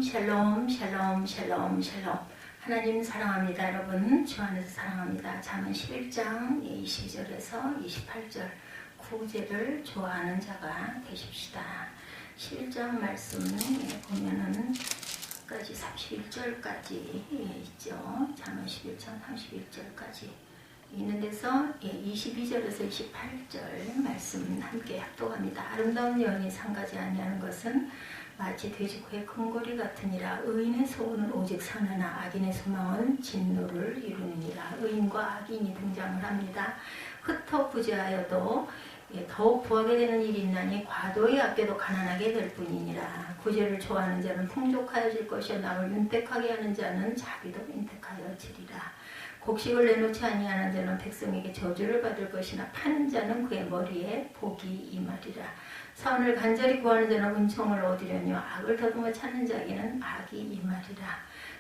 샬롬 샬롬 샬롬 샬롬. 하나님 사랑합니다. 여러분 주 안에서 사랑합니다. 잠언 11장 22절에서 28절 구제를 좋아하는 자가 되십시다. 11장 말씀 보면은 까지 31절까지 있죠. 잠언 11장 31절까지 있는 데서 22절에서 28절 말씀 함께 합독합니다. 아름다운 여인이 상가지 아니하는 것은 마치 돼지코의 금고리 같으니라. 의인의 소원은 오직 선하나 악인의 소망은 진노를 이루느니라. 의인과 악인이 등장을 합니다. 흩어 구제하여도 더욱 부하게 되는 일이 있나니 과도히 아껴도 가난하게 될 뿐이니라. 구제를 좋아하는 자는 풍족하여질 것이요 남을 윤택하게 하는 자는 자기도 윤택하여지리라. 곡식을 내놓지 아니하는 자는 백성에게 저주를 받을 것이나 파는 자는 그의 머리에 복이 임하리라. 선을 간절히 구하는 자는 은총을 얻으려니와 악을 더듬어 찾는 자에게는 악이 임하리라.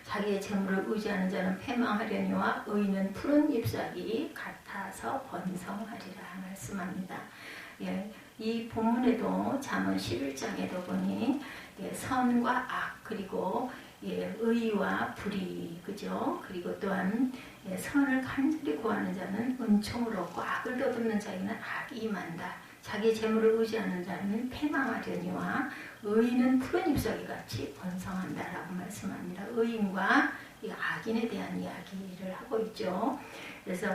자기의 재물을 의지하는 자는 패망하려니와 의인은 푸른 잎사귀 같아서 번성하리라 말씀합니다. 이 본문에도 잠언 11장에도 보니 선과 악 그리고 의와 불의 그죠? 그리고 또한 선을 간절히 구하는 자는 은총을 얻고 악을 더듬는 자에게는 악이 임한다. 자기의 재물을 의지하는 자는 패망하려니와 의인은 푸른 잎사귀 같이 번성한다라고 말씀합니다. 의인과 악인에 대한 이야기를 하고 있죠. 그래서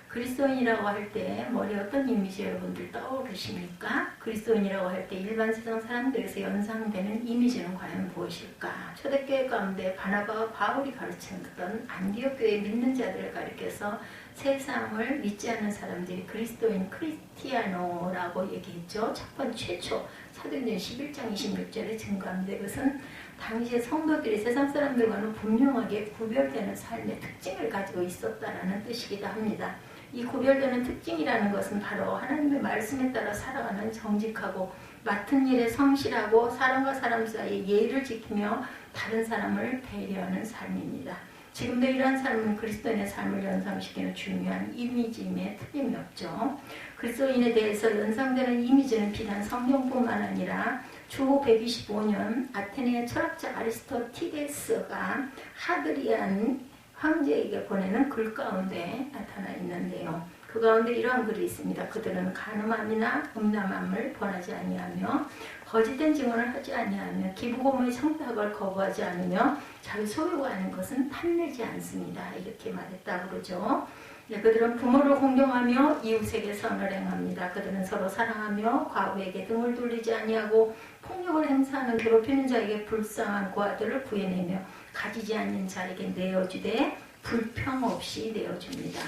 그리스도인이라고 할 때 머리에 어떤 이미지 여러분들 떠오르십니까? 그리스도인이라고 할 때 일반 세상 사람들에서 연상되는 이미지는 과연 무엇일까? 초대교회 가운데 바나바와 바울이 가르쳤던 안디옥 교회 믿는 자들을 가리켜서 세상을 믿지 않는 사람들이 그리스도인 크리스티아노라고 얘기했죠. 첫 번째 최초 사도행전 11장 26절에 증거합니다. 이것은 당시의 성도들이 세상 사람들과는 분명하게 구별되는 삶의 특징을 가지고 있었다는 뜻이기도 합니다. 이 구별되는 특징이라는 것은 바로 하나님의 말씀에 따라 살아가는 정직하고 맡은 일에 성실하고 사람과 사람 사이에 예의를 지키며 다른 사람을 배려하는 삶입니다. 지금도 이러한 삶은 그리스도인의 삶을 연상시키는 중요한 이미지임에 틀림이 없죠. 그리스도인에 대해서 연상되는 이미지는 비단 성경뿐만 아니라 주 125년 아테네의 철학자 아리스토티데스가 하드리안 황제에게 보내는 글 가운데 나타나 있는데요. 그 가운데 이러한 글이 있습니다. 그들은 간음함이나 음란함을 권하지 아니하며 거짓된 증언을 하지 아니하며 기부금의 청탁을 거부하지 않으며 자기 소유가 아닌 것은 탐내지 않습니다. 이렇게 말했다고 그러죠. 그들은 부모를 공경하며 이웃에게 선을 행합니다. 그들은 서로 사랑하며 과부에게 등을 돌리지 아니하고 폭력을 행사하는 괴롭히는 자에게 불쌍한 고아들을 구해내며 가지지 않는 자에게 내어주되 불평 없이 내어줍니다.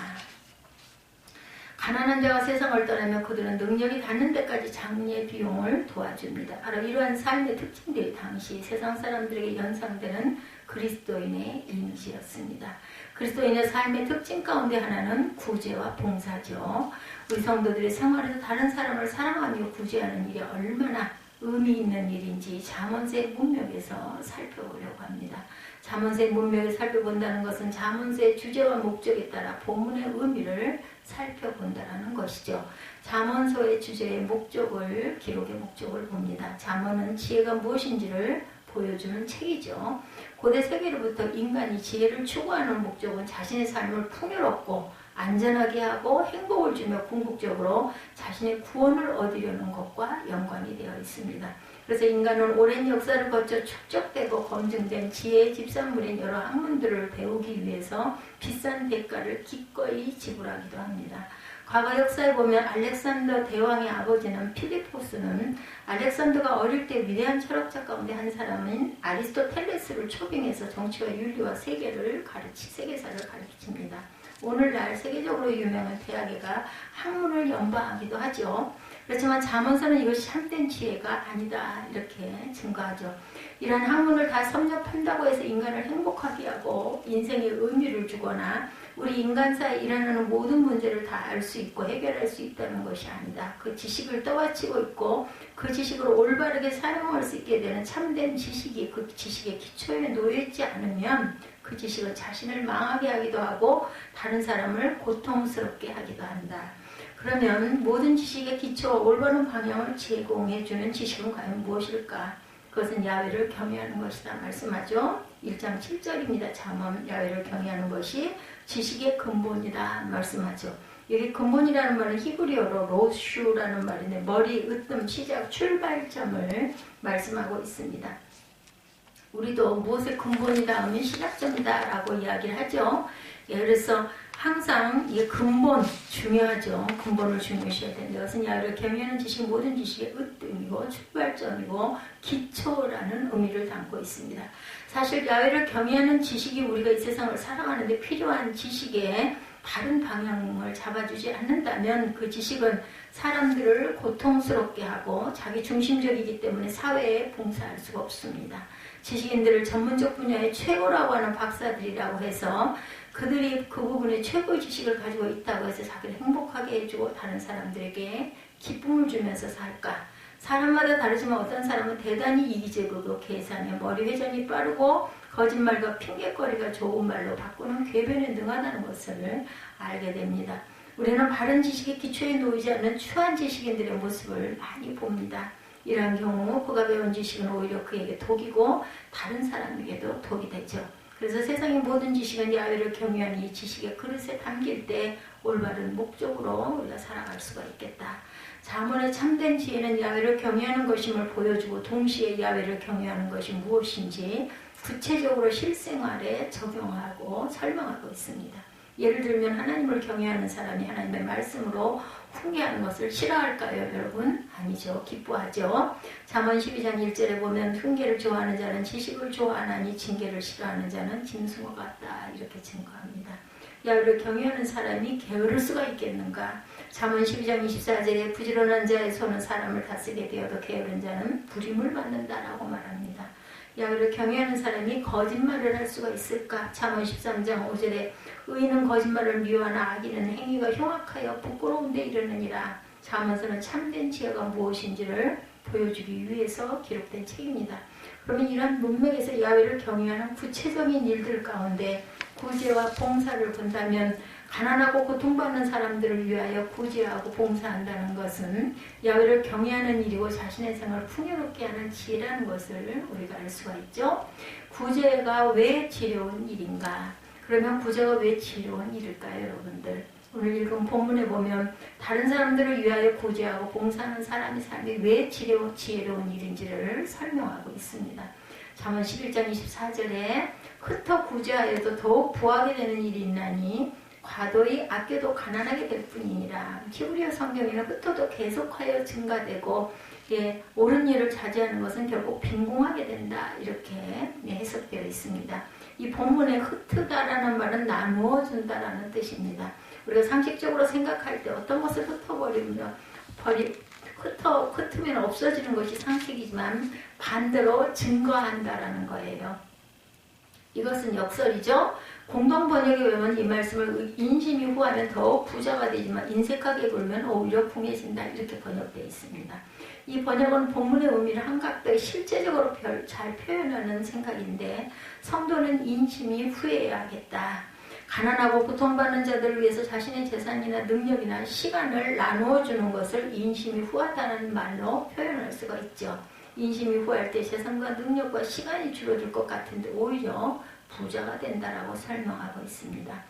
가난한 자가 세상을 떠나며 그들은 능력이 닿는 데까지 장리의 비용을 도와줍니다. 바로 이러한 삶의 특징들이 당시 세상 사람들에게 연상되는 그리스도인의 이미지였습니다. 그리스도인의 삶의 특징 가운데 하나는 구제와 봉사죠. 우리 성도들이 생활에서 다른 사람을 사랑하며 구제하는 일이 얼마나 의미 있는 일인지 잠언서의 문맥에서 살펴보려고 합니다. 잠언서의 문맥을 살펴본다는 것은 잠언서의 주제와 목적에 따라 본문의 의미를 살펴본다는 것이죠. 잠언서의 주제의 목적을 기록의 목적을 봅니다. 잠언은 지혜가 무엇인지를 보여주는 책이죠. 고대 세계로부터 인간이 지혜를 추구하는 목적은 자신의 삶을 풍요롭고 안전하게 하고 행복을 주며 궁극적으로 자신의 구원을 얻으려는 것과 연관이 되어 있습니다. 그래서 인간은 오랜 역사를 거쳐 축적되고 검증된 지혜의 집산물인 여러 학문들을 배우기 위해서 비싼 대가를 기꺼이 지불하기도 합니다. 과거 역사에 보면 알렉산더 대왕의 아버지는 필리포스는 알렉산더가 어릴 때 위대한 철학자 가운데 한 사람인 아리스토텔레스를 초빙해서 정치와 윤리와 세계사를 가르칩니다. 오늘날 세계적으로 유명한 대학에가 학문을 연방하기도 하죠. 그렇지만 잠언서는 이것이 참된 지혜가 아니다 이렇게 증거하죠. 이런 학문을 다 섭렵한다고 해서 인간을 행복하게 하고 인생에 의미를 주거나 우리 인간사에 일어나는 모든 문제를 다 알 수 있고 해결할 수 있다는 것이 아니다. 그 지식을 떠받치고 있고 그 지식을 올바르게 사용할 수 있게 되는 참된 지식이 그 지식의 기초에 놓여있지 않으면 그 지식은 자신을 망하게 하기도 하고 다른 사람을 고통스럽게 하기도 한다. 그러면 모든 지식의 기초와 올바른 방향을 제공해주는 지식은 과연 무엇일까? 그것은 야훼를 경외하는 것이다 말씀하죠. 1장 7절입니다. 잠언 야훼를 경외하는 것이 지식의 근본이다 말씀하죠. 여기 근본이라는 말은 히브리어로 로슈라는 말인데 머리, 으뜸, 시작, 출발점을 말씀하고 있습니다. 우리도 무엇의 근본이다 하면 시작점이다 라고 이야기를 하죠. 그래서 항상 이 근본 중요하죠. 근본을 중요시해야 되는데 이것은 야훼를 경외하는 지식, 모든 지식의 으뜸이고 출발점이고 기초라는 의미를 담고 있습니다. 사실 야훼를 경외하는 지식이 우리가 이 세상을 살아가는데 필요한 지식에 바른 방향을 잡아주지 않는다면 그 지식은 사람들을 고통스럽게 하고 자기 중심적이기 때문에 사회에 봉사할 수가 없습니다. 지식인들을 전문적 분야의 최고라고 하는 박사들이라고 해서 그들이 그 부분에 최고의 지식을 가지고 있다고 해서 자기를 행복하게 해주고 다른 사람들에게 기쁨을 주면서 살까? 사람마다 다르지만 어떤 사람은 대단히 이기적이고 계산에 머리 회전이 빠르고 거짓말과 핑계거리가 좋은 말로 바꾸는 궤변에 능하다는 것을 알게 됩니다. 우리는 바른 지식의 기초에 놓이지 않는 추한 지식인들의 모습을 많이 봅니다. 이러한 경우 그가 배운 지식은 오히려 그에게 독이고 다른 사람에게도 독이 되죠. 그래서 세상의 모든 지식은 야훼를 경외하는 이 지식의 그릇에 담길 때 올바른 목적으로 우리가 살아갈 수가 있겠다. 잠언의 참된 지혜는 야훼를 경외하는 것임을 보여주고 동시에 야훼를 경외하는 것이 무엇인지 구체적으로 실생활에 적용하고 설명하고 있습니다. 예를 들면 하나님을 경외하는 사람이 하나님의 말씀으로 훈계하는 것을 싫어할까요, 여러분? 아니죠. 기뻐하죠. 잠언 12장 1절에 보면 훈계를 좋아하는 자는 지식을 좋아하나니 징계를 싫어하는 자는 짐승과 같다. 이렇게 증거합니다. 야훼를 경외하는 사람이 게으를 수가 있겠는가? 잠언 12장 24절에 부지런한 자의 손은 사람을 다스리게 되어도 게으른 자는 부림을 받는다라고 말합니다. 야훼를 경외하는 사람이 거짓말을 할 수가 있을까? 잠언 13장 5절에 의인은 거짓말을 미워하나 악인은 행위가 흉악하여 부끄러운 데 이르느니라. 잠언서는 참된 지혜가 무엇인지를 보여주기 위해서 기록된 책입니다. 그러면 이런 문맥에서 야훼를 경외하는 구체적인 일들 가운데 구제와 봉사를 본다면 가난하고 고통받는 사람들을 위하여 구제하고 봉사한다는 것은 야훼를 경외하는 일이고 자신의 생을 풍요롭게 하는 지혜라는 것을 우리가 알 수가 있죠. 구제가 왜 지혜로운 일인가? 그러면 구제가 왜 지혜로운 일일까요, 여러분들? 오늘 읽은 본문에 보면 다른 사람들을 위하여 구제하고 봉사하는 사람의 삶이 왜 지혜로운 일인지를 설명하고 있습니다. 잠언 11장 24절에 흩어 구제하여도 더욱 부하게 되는 일이 있나니 과도히 아껴도 가난하게 될 뿐이니라. 히브리어 성경에는 흩어도 계속하여 증가되고 옳은 일을 자제하는 것은 결국 빈궁하게 된다. 이렇게 해석되어 있습니다. 이 본문에 흩트다라는 말은 나누어 준다라는 뜻입니다. 우리가 상식적으로 생각할 때 어떤 것을 흩으면 없어지는 것이 상식이지만 반대로 증거한다라는 거예요. 이것은 역설이죠. 공동 번역에 보면 이 말씀을 인심이 후하면 더욱 부자가 되지만 인색하게 굴면 오히려 궁해진다. 이렇게 번역되어 있습니다. 이 번역은 본문의 의미를 한각되게 실제적으로 잘 표현하는 생각인데 성도는 인심이 후해야 하겠다. 가난하고 고통받는 자들을 위해서 자신의 재산이나 능력이나 시간을 나누어 주는 것을 인심이 후하다는 말로 표현할 수가 있죠. 인심이 후할 때 재산과 능력과 시간이 줄어들 것 같은데 오히려 부자가 된다라고 설명하고 있습니다.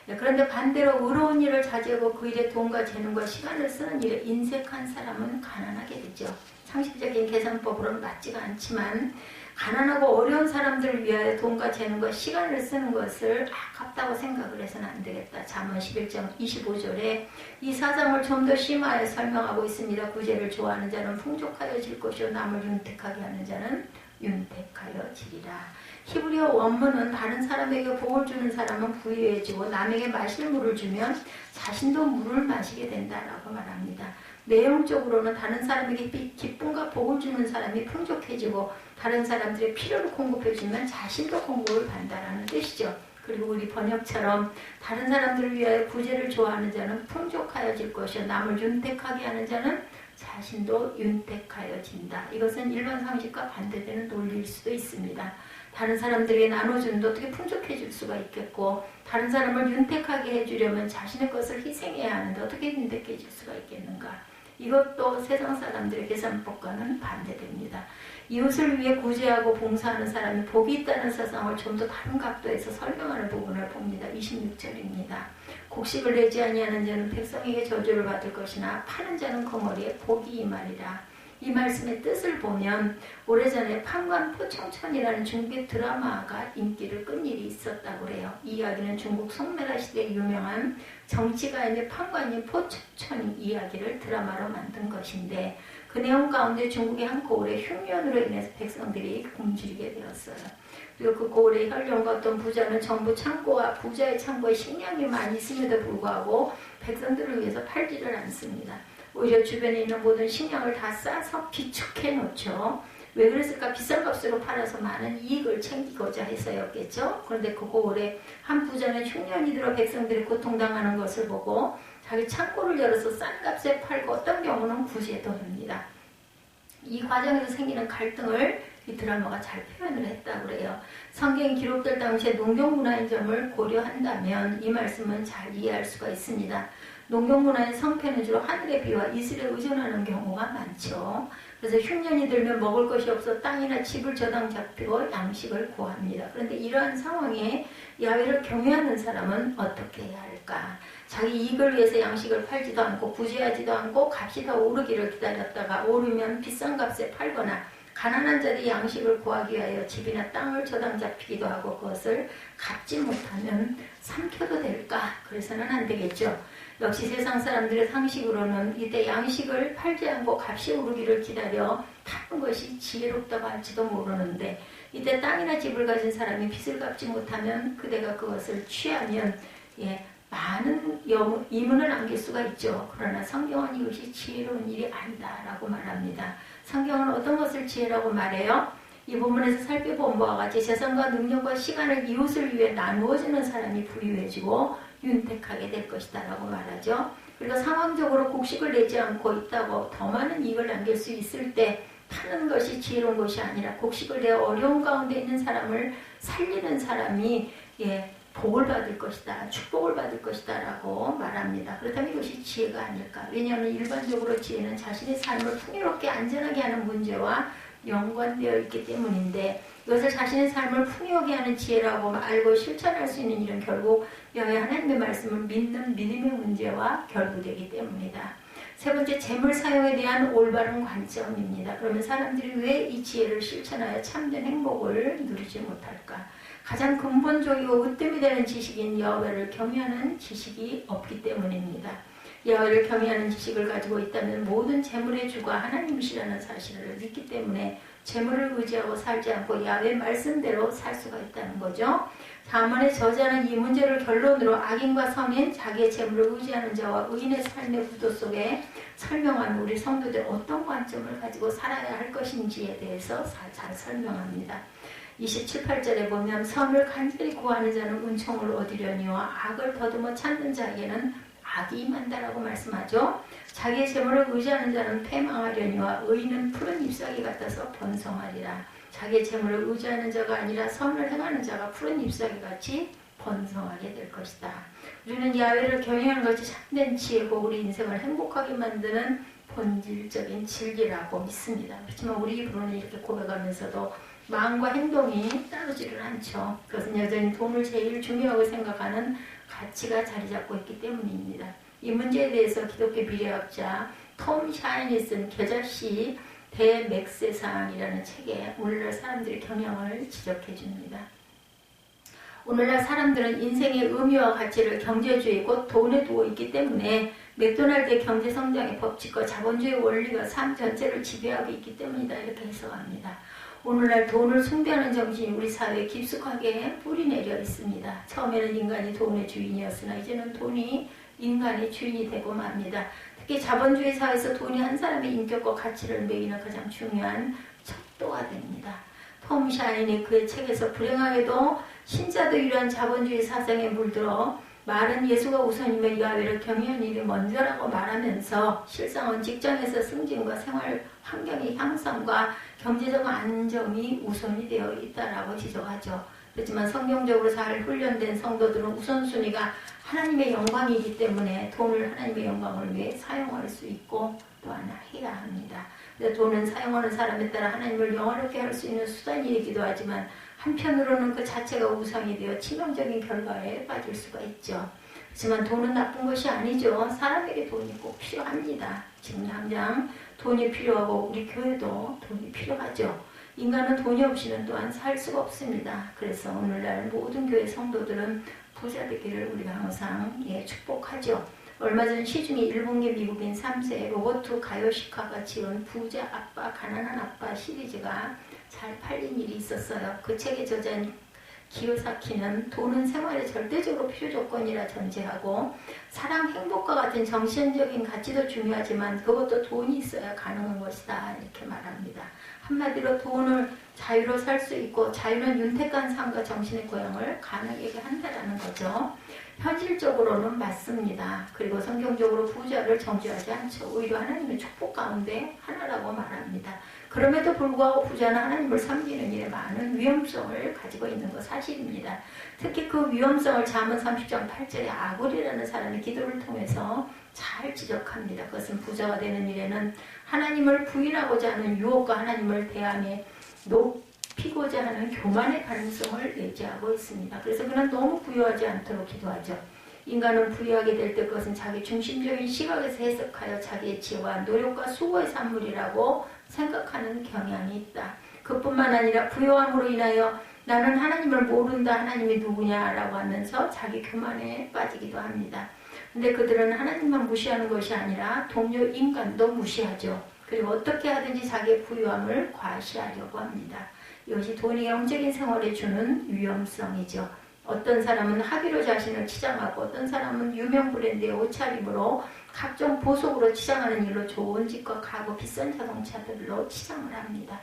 그런데 반대로 의로운 일을 자제하고 그 일에 돈과 재능과 시간을 쓰는 일에 인색한 사람은 가난하게 되죠. 상식적인 계산법으로는 맞지가 않지만 가난하고 어려운 사람들을 위하여 돈과 재능과 시간을 쓰는 것을 아깝다고 생각을 해서는 안 되겠다. 잠언 11장 25절에 이 사상을 좀 더 심하게 설명하고 있습니다. 구제를 좋아하는 자는 풍족하여질 것이요 남을 윤택하게 하는 자는 윤택하여지리라. 히브리어 원문은 다른 사람에게 복을 주는 사람은 부유해지고 남에게 마실 물을 주면 자신도 물을 마시게 된다라고 말합니다. 내용적으로는 다른 사람에게 기쁨과 복을 주는 사람이 풍족해지고 다른 사람들의 필요를 공급해주면 자신도 공급을 받는다라는 뜻이죠. 그리고 우리 번역처럼 다른 사람들을 위하여 구제를 좋아하는 자는 풍족하여질 것이요 남을 윤택하게 하는 자는 자신도 윤택하여진다. 이것은 일반 상식과 반대되는 논리일 수도 있습니다. 다른 사람들에게 나눠주는데 어떻게 풍족해질 수가 있겠고 다른 사람을 윤택하게 해주려면 자신의 것을 희생해야 하는데 어떻게 윤택해질 수가 있겠는가. 이것도 세상 사람들의 계산법과는 반대됩니다. 이웃을 위해 구제하고 봉사하는 사람이 복이 있다는 사상을 좀 더 다른 각도에서 설명하는 부분을 봅니다. 26절입니다. 곡식을 내지 아니하는 자는 백성에게 저주를 받을 것이나 파는 자는 그 머리에 복이 임하리라. 이 말씀의 뜻을 보면 오래전에 판관포청천이라는 중국 드라마가 인기를 끈 일이 있었다고 해요. 이 이야기는 중국 송나라 시대에 유명한 정치가인 판관인 포청천 이야기를 드라마로 만든 것인데 그 내용 가운데 중국의 한 고을의 흉년으로 인해서 백성들이 굶주리게 되었어요. 그리고 그 고을의 혈령과 어떤 부자는 정부 창고와 부자의 창고에 식량이 많이 있음에도 불구하고 백성들을 위해서 팔지를 않습니다. 오히려 주변에 있는 모든 식량을 다 싸서 비축해 놓죠. 왜 그랬을까? 비싼 값으로 팔아서 많은 이익을 챙기고자 해서였겠죠. 그런데 그 고을에 한 부자는 흉년이 들어 백성들이 고통당하는 것을 보고 자기 창고를 열어서 싼 값에 팔고 어떤 경우는 구제도 합니다. 이 과정에서 생기는 갈등을 이 드라마가 잘 표현을 했다고 그래요. 성경이 기록될 당시에 농경문화의 점을 고려한다면 이 말씀은 잘 이해할 수가 있습니다. 농경문화의 성패는 주로 하늘의 비와 이슬에 의존하는 경우가 많죠. 그래서 흉년이 들면 먹을 것이 없어 땅이나 집을 저당 잡히고 양식을 구합니다. 그런데 이러한 상황에 야훼를 경외하는 사람은 어떻게 해야 할까? 자기 이익을 위해서 양식을 팔지도 않고 구제하지도 않고 값이 더 오르기를 기다렸다가 오르면 비싼 값에 팔거나 가난한 자들이 양식을 구하기 위하여 집이나 땅을 저당 잡히기도 하고 그것을 갚지 못하면 삼켜도 될까? 그래서는 안 되겠죠. 역시 세상 사람들의 상식으로는 이때 양식을 팔지 않고 값이 오르기를 기다려 파는 것이 지혜롭다고 할지도 모르는데 이때 땅이나 집을 가진 사람이 빚을 갚지 못하면 그대가 그것을 취하면 많은 이문을 안길 수가 있죠. 그러나 성경은 이것이 지혜로운 일이 아니다라고 말합니다. 성경은 어떤 것을 지혜라고 말해요? 이 본문에서 살펴본 바와 같이 재산과 능력과 시간을 이웃을 위해 나누어주는 사람이 부유해지고 윤택하게 될 것이다 라고 말하죠. 그리고 상황적으로 곡식을 내지 않고 있다고 더 많은 이익을 남길 수 있을 때 파는 것이 지혜로운 것이 아니라 곡식을 내 어려운 가운데 있는 사람을 살리는 사람이 복을 받을 것이다, 축복을 받을 것이다 라고 말합니다. 그렇다면 이것이 지혜가 아닐까? 왜냐하면 일반적으로 지혜는 자신의 삶을 풍요롭게 안전하게 하는 문제와 연관되어 있기 때문인데 이것을 자신의 삶을 풍요하게 하는 지혜라고 알고 실천할 수 있는 일은 결국 여호와 하나님의 말씀을 믿는 믿음의 문제와 결부되기 때문이다. 세 번째, 재물 사용에 대한 올바른 관점입니다. 그러면 사람들이 왜 이 지혜를 실천하여 참된 행복을 누리지 못할까? 가장 근본적이고 으뜸이 되는 지식인 여호와를 경외하는 지식이 없기 때문입니다. 여호와를 경외하는 지식을 가지고 있다면 모든 재물의 주가 하나님이시라는 사실을 믿기 때문에 재물을 의지하고 살지 않고 야훼 말씀대로 살 수가 있다는 거죠. 다만에 저자는 이 문제를 결론으로 악인과 선인, 자기의 재물을 의지하는 자와 의인의 삶의 구도 속에 설명하는 우리 성도들 어떤 관점을 가지고 살아야 할 것인지에 대해서 잘 설명합니다. 27, 8절에 보면 선을 간절히 구하는 자는 은총을 얻으려니와 악을 더듬어 찾는 자에게는 악이 임한다라고 말씀하죠. 자기의 재물을 의지하는 자는 패망하려니와 의인은 푸른 잎사귀 같아서 번성하리라. 자기의 재물을 의지하는 자가 아니라 선을 행하는 자가 푸른 잎사귀 같이 번성하게 될 것이다. 우리는 야훼를 경외하는 것이 참된 지혜고 우리 인생을 행복하게 만드는 본질적인 진리라고 믿습니다. 그렇지만 우리 입으로는 이렇게 고백하면서도 마음과 행동이 따르지를 않죠. 그것은 여전히 돈을 제일 중요하고 생각하는 가치가 자리 잡고 있기 때문입니다. 이 문제에 대해서 기독교 미래학자 톰 샤인이 쓴 겨자씨 대맥세상이라는 책에 오늘날 사람들의 경향을 지적해 줍니다. 오늘날 사람들은 인생의 의미와 가치를 경제주의 곧 돈에 두고 있기 때문에 맥도날드의 경제성장의 법칙과 자본주의 원리가 삶 전체를 지배하고 있기 때문이다 이렇게 해석합니다. 오늘날 돈을 숭배하는 정신이 우리 사회에 깊숙하게 뿌리내려 있습니다. 처음에는 인간이 돈의 주인이었으나 이제는 돈이 인간의 주인이 되고 맙니다. 특히 자본주의 사회에서 돈이 한 사람의 인격과 가치를 매기는 가장 중요한 척도가 됩니다. 톰 샤인이 그의 책에서 불행하게도 신자도 이러한 자본주의 사상에 물들어 말은 예수가 우선이며 야훼를 경외하는 일이 먼저라고 말하면서 실상은 직장에서 승진과 생활 환경의 향상과 경제적 안정이 우선이 되어 있다라고 지적하죠. 그렇지만 성경적으로 잘 훈련된 성도들은 우선순위가 하나님의 영광이기 때문에 돈을 하나님의 영광을 위해 사용할 수 있고 또한 해야 합니다. 근데 돈은 사용하는 사람에 따라 하나님을 영화롭게 할 수 있는 수단이기도 하지만 한편으로는 그 자체가 우상이 되어 치명적인 결과에 빠질 수가 있죠. 하지만 돈은 나쁜 것이 아니죠. 사람에게 돈이 꼭 필요합니다. 지금 당장 돈이 필요하고 우리 교회도 돈이 필요하죠. 인간은 돈이 없이는 또한 살 수가 없습니다. 그래서 오늘날 모든 교회 성도들은 부자 되기를 우리가 항상 축복하죠. 얼마 전 시중에 일본계 미국인 3세 로버트 가요시카가 지은 부자 아빠 가난한 아빠 시리즈가 잘 팔린 일이 있었어요. 그 책의 저자인 기요사키는 돈은 생활의 절대적으로 필요 조건이라 전제하고 사랑, 행복과 같은 정신적인 가치도 중요하지만 그것도 돈이 있어야 가능한 것이다 이렇게 말합니다. 한마디로 돈을 자유로 살 수 있고 자유는 윤택한 삶과 정신의 고향을 가능하게 한다는 거죠. 현실적으로는 맞습니다. 그리고 성경적으로 부자를 정죄하지 않죠. 오히려 하나님의 축복 가운데 하나라고 말합니다. 그럼에도 불구하고 부자는 하나님을 섬기는 일에 많은 위험성을 가지고 있는 것 사실입니다. 특히 그 위험성을 잠언 30장 8절에 아굴이라는 사람의 기도를 통해서 잘 지적합니다. 그것은 부자가 되는 일에는 하나님을 부인하고자 하는 유혹과 하나님을 대항해 높이고자 하는 교만의 가능성을 내재하고 있습니다. 그래서 그는 너무 부유하지 않도록 기도하죠. 인간은 부유하게 될 때 그것은 자기 중심적인 시각에서 해석하여 자기의 지혜와 노력과 수고의 산물이라고 생각하는 경향이 있다. 그뿐만 아니라 부유함으로 인하여 나는 하나님을 모른다, 하나님이 누구냐라고 하면서 자기 교만에 빠지기도 합니다. 근데 그들은 하나님만 무시하는 것이 아니라 동료 인간도 무시하죠. 그리고 어떻게 하든지 자기의 부유함을 과시하려고 합니다. 이것이 돈이 영적인 생활에 주는 위험성이죠. 어떤 사람은 학위로 자신을 치장하고 어떤 사람은 유명 브랜드의 옷차림으로 각종 보석으로 치장하는 일로 좋은 집과 가구, 비싼 자동차들로 치장을 합니다.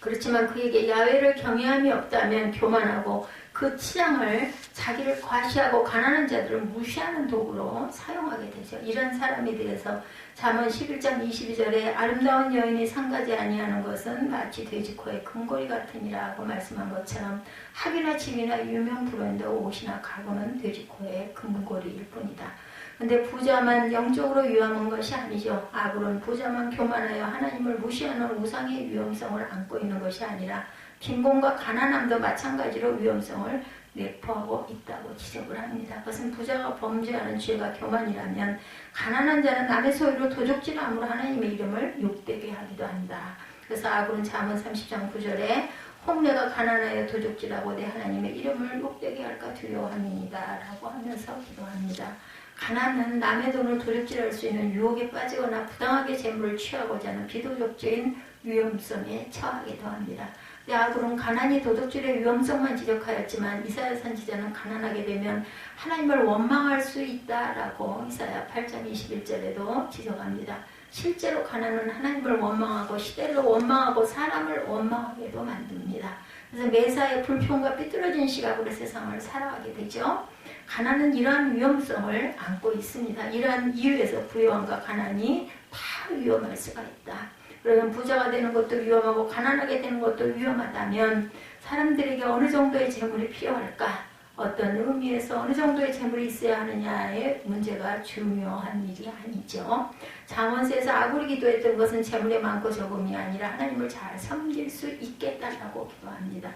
그렇지만 그에게 야훼를 경외함이 없다면 교만하고 그 치장을 자기를 과시하고 가난한 자들을 무시하는 도구로 사용하게 되죠. 이런 사람에 대해서 잠언 11장 22절에 아름다운 여인이 상가지 아니하는 것은 마치 돼지코의 금고리 같으니라고 말씀한 것처럼 학이나 집이나 유명 브랜드 옷이나 가구는 돼지코의 금고리일 뿐이다. 근데 부자만 영적으로 위험한 것이 아니죠. 아굴은 부자만 교만하여 하나님을 무시하는 우상의 위험성을 안고 있는 것이 아니라 빈곤과 가난함도 마찬가지로 위험성을 내포하고 있다고 지적을 합니다. 그것은 부자가 범죄하는 죄가 교만이라면 가난한 자는 남의 소유로 도적질함으로 하나님의 이름을 욕되게 하기도 한다. 그래서 아굴은 잠언 30장 9절에 홍내가 가난하여 도적질하고 내 하나님의 이름을 욕되게 할까 두려워함이니이다 라고 하면서 기도합니다. 가난은 남의 돈을 도적질할 수 있는 유혹에 빠지거나 부당하게 재물을 취하고자 하는 비도덕적인 위험성에 처하기도 합니다. 아굴은 가난이 도덕질의 위험성만 지적하였지만 이사야 선지자는 가난하게 되면 하나님을 원망할 수 있다라고 이사야 8장 21절에도 지적합니다. 실제로 가난은 하나님을 원망하고 시대를 원망하고 사람을 원망하게도 만듭니다. 그래서 매사에 불평과 삐뚤어진 시각으로 세상을 살아가게 되죠. 가난은 이러한 위험성을 안고 있습니다. 이러한 이유에서 부유함과 가난이 다 위험할 수가 있다. 그러면 부자가 되는 것도 위험하고 가난하게 되는 것도 위험하다면 사람들에게 어느 정도의 재물이 필요할까? 어떤 의미에서 어느 정도의 재물이 있어야 하느냐의 문제가 중요한 일이 아니죠. 잠언서에서 아굴이 기도했던 것은 재물의 많고 적음이 아니라 하나님을 잘 섬길 수 있겠다라고 기도합니다.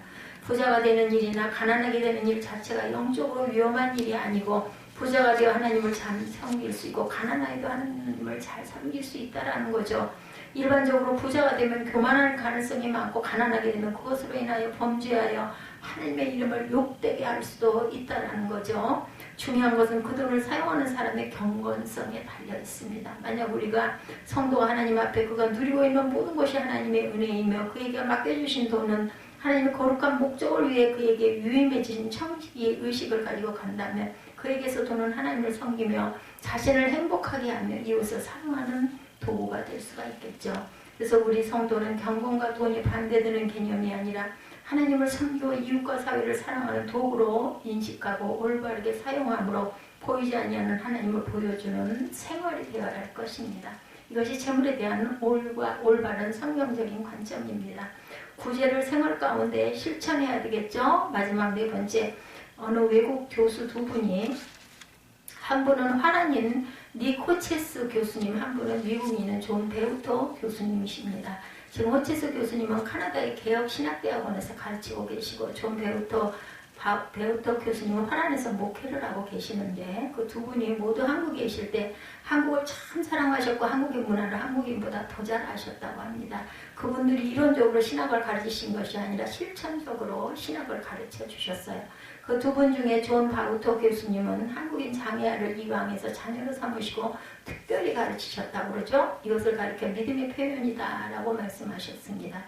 부자가 되는 일이나 가난하게 되는 일 자체가 영적으로 위험한 일이 아니고 부자가 되어 하나님을 잘 섬길 수 있고 가난하게도 하나님을 잘 섬길 수 있다라는 거죠. 일반적으로 부자가 되면 교만할 가능성이 많고 가난하게 되면 그것으로 인하여 범죄하여 하나님의 이름을 욕되게 할 수도 있다는 거죠. 중요한 것은 그 돈을 사용하는 사람의 경건성에 달려 있습니다. 만약 우리가 성도가 하나님 앞에 그가 누리고 있는 모든 것이 하나님의 은혜이며 그에게 맡겨주신 돈은 하나님의 거룩한 목적을 위해 그에게 유임해주신 청지기의 의식을 가지고 간다면 그에게서 돈은 하나님을 섬기며 자신을 행복하게 하며 이웃을 사랑하는 도구가 될 수가 있겠죠. 그래서 우리 성도는 경건과 돈이 반대되는 개념이 아니라 하나님을 섬기고 이웃과 사회를 사랑하는 도구로 인식하고 올바르게 사용함으로 보이지 아니하는 하나님을 보여주는 생활이 되어야 할 것입니다. 이것이 재물에 대한 올바른 성경적인 관점입니다. 구제를 생활 가운데 실천해야 되겠죠. 마지막 네 번째, 어느 외국 교수 두 분이 한 분은 화란인 니코체스 교수님, 한 분은 미국인은 존 베우터 교수님이십니다. 지금 호체스 교수님은 카나다의 개혁신학대학원에서 가르치고 계시고 존 베우터 교수님은 화란에서 목회를 하고 계시는데 그 두 분이 모두 한국에 계실 때 한국을 참 사랑하셨고 한국의 문화를 한국인보다 더 잘 아셨다고 합니다. 그분들이 이론적으로 신학을 가르치신 것이 아니라 실천적으로 신학을 가르쳐 주셨어요. 그 두 분 중에 존 바우터 교수님은 한국인 장애아를 이방에서 자녀로 삼으시고 특별히 가르치셨다고 그러죠. 이것을 가리켜 믿음의 표현이다 라고 말씀하셨습니다.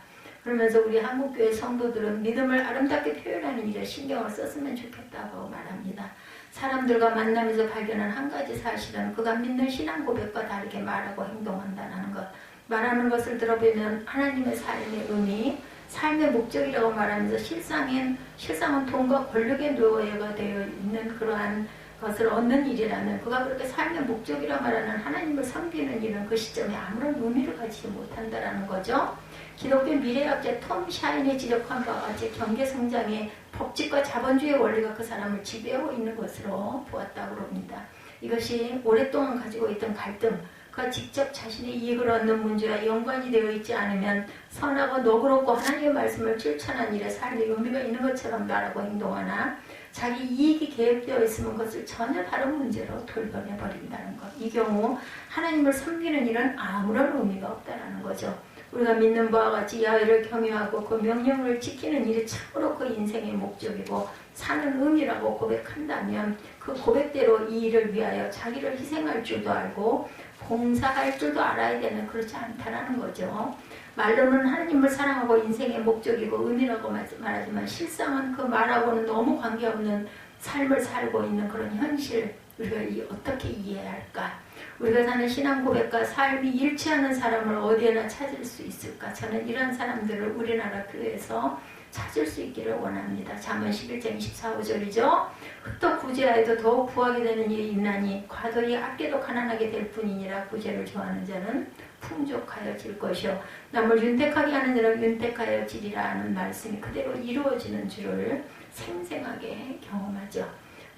그러면서 우리 한국교회 성도들은 믿음을 아름답게 표현하는 일에 신경을 썼으면 좋겠다고 말합니다. 사람들과 만나면서 발견한 한 가지 사실은 그가 믿는 신앙 고백과 다르게 말하고 행동한다는 것. 말하는 것을 들어보면 하나님의 삶의 의미, 삶의 목적이라고 말하면서 실상은 돈과 권력의 노예가 되어 있는 그러한 것을 얻는 일이라면 그가 그렇게 삶의 목적이라 말하는 하나님을 섬기는 일은 그 시점에 아무런 의미를 가지지 못한다는 거죠. 기독교 미래학자 톰 샤인이 지적한 바와 같이 경제성장의 법칙과 자본주의 원리가 그 사람을 지배하고 있는 것으로 보았다고 합니다. 이것이 오랫동안 가지고 있던 갈등, 그가 직접 자신의 이익을 얻는 문제와 연관이 되어 있지 않으면 선하고 너그럽고 하나님의 말씀을 실천한 일에 삶의 의미가 있는 것처럼 말하고 행동하나 자기 이익이 계획되어 있으면 그것을 전혀 다른 문제로 돌변해버린다는 것. 이 경우 하나님을 섬기는 일은 아무런 의미가 없다는 거죠. 우리가 믿는 바와 같이 야훼를 경외하고 그 명령을 지키는 일이 참으로 그 인생의 목적이고 사는 의미라고 고백한다면 그 고백대로 이 일을 위하여 자기를 희생할 줄도 알고 봉사할 줄도 알아야 되는 그렇지 않다는 거죠. 말로는 하나님을 사랑하고 인생의 목적이고 의미라고 말하지만 실상은 그 말하고는 너무 관계없는 삶을 살고 있는 그런 현실, 우리가 어떻게 이해해야 할까? 우리가 사는 신앙 고백과 삶이 일치하는 사람을 어디에나 찾을 수 있을까? 저는 이런 사람들을 우리나라 교회에서 찾을 수 있기를 원합니다. 잠언 11장 24, 5절이죠. 흙도 구제하여도 더욱 구하게 되는 일이 있나니 과도히 아껴도 가난하게 될 뿐이니라. 구제를 좋아하는 자는 풍족하여질 것이요 남을 윤택하게 하는 자는 윤택하여지리라 하는 말씀이 그대로 이루어지는 줄을 생생하게 경험하죠.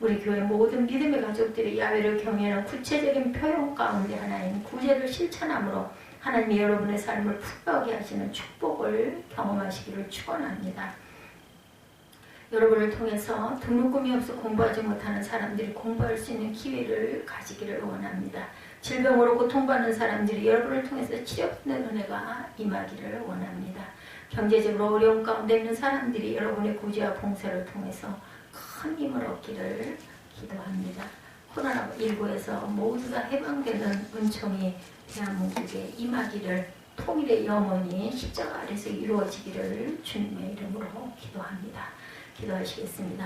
우리 교회 모든 믿음의 가족들이 야훼를 경외하는 구체적인 표현 가운데 하나인 구제를 실천함으로 하나님이 여러분의 삶을 풍요하게 하시는 축복을 경험하시기를 축원합니다. 여러분을 통해서 드문 꿈이 없어 공부하지 못하는 사람들이 공부할 수 있는 기회를 가지기를 원합니다. 질병으로 고통받는 사람들이 여러분을 통해서 치료받는 은혜가 임하기를 원합니다. 경제적으로 어려운 가운데 있는 사람들이 여러분의 구제와 봉사를 통해서 큰 힘을 얻기를 기도합니다. 코로나19에서 모두 다 해방되는 은총이 대한민국에 임하기를 통일의 영원히 십자가 아래서 이루어지기를 주님의 이름으로 기도합니다. 기도하시겠습니다.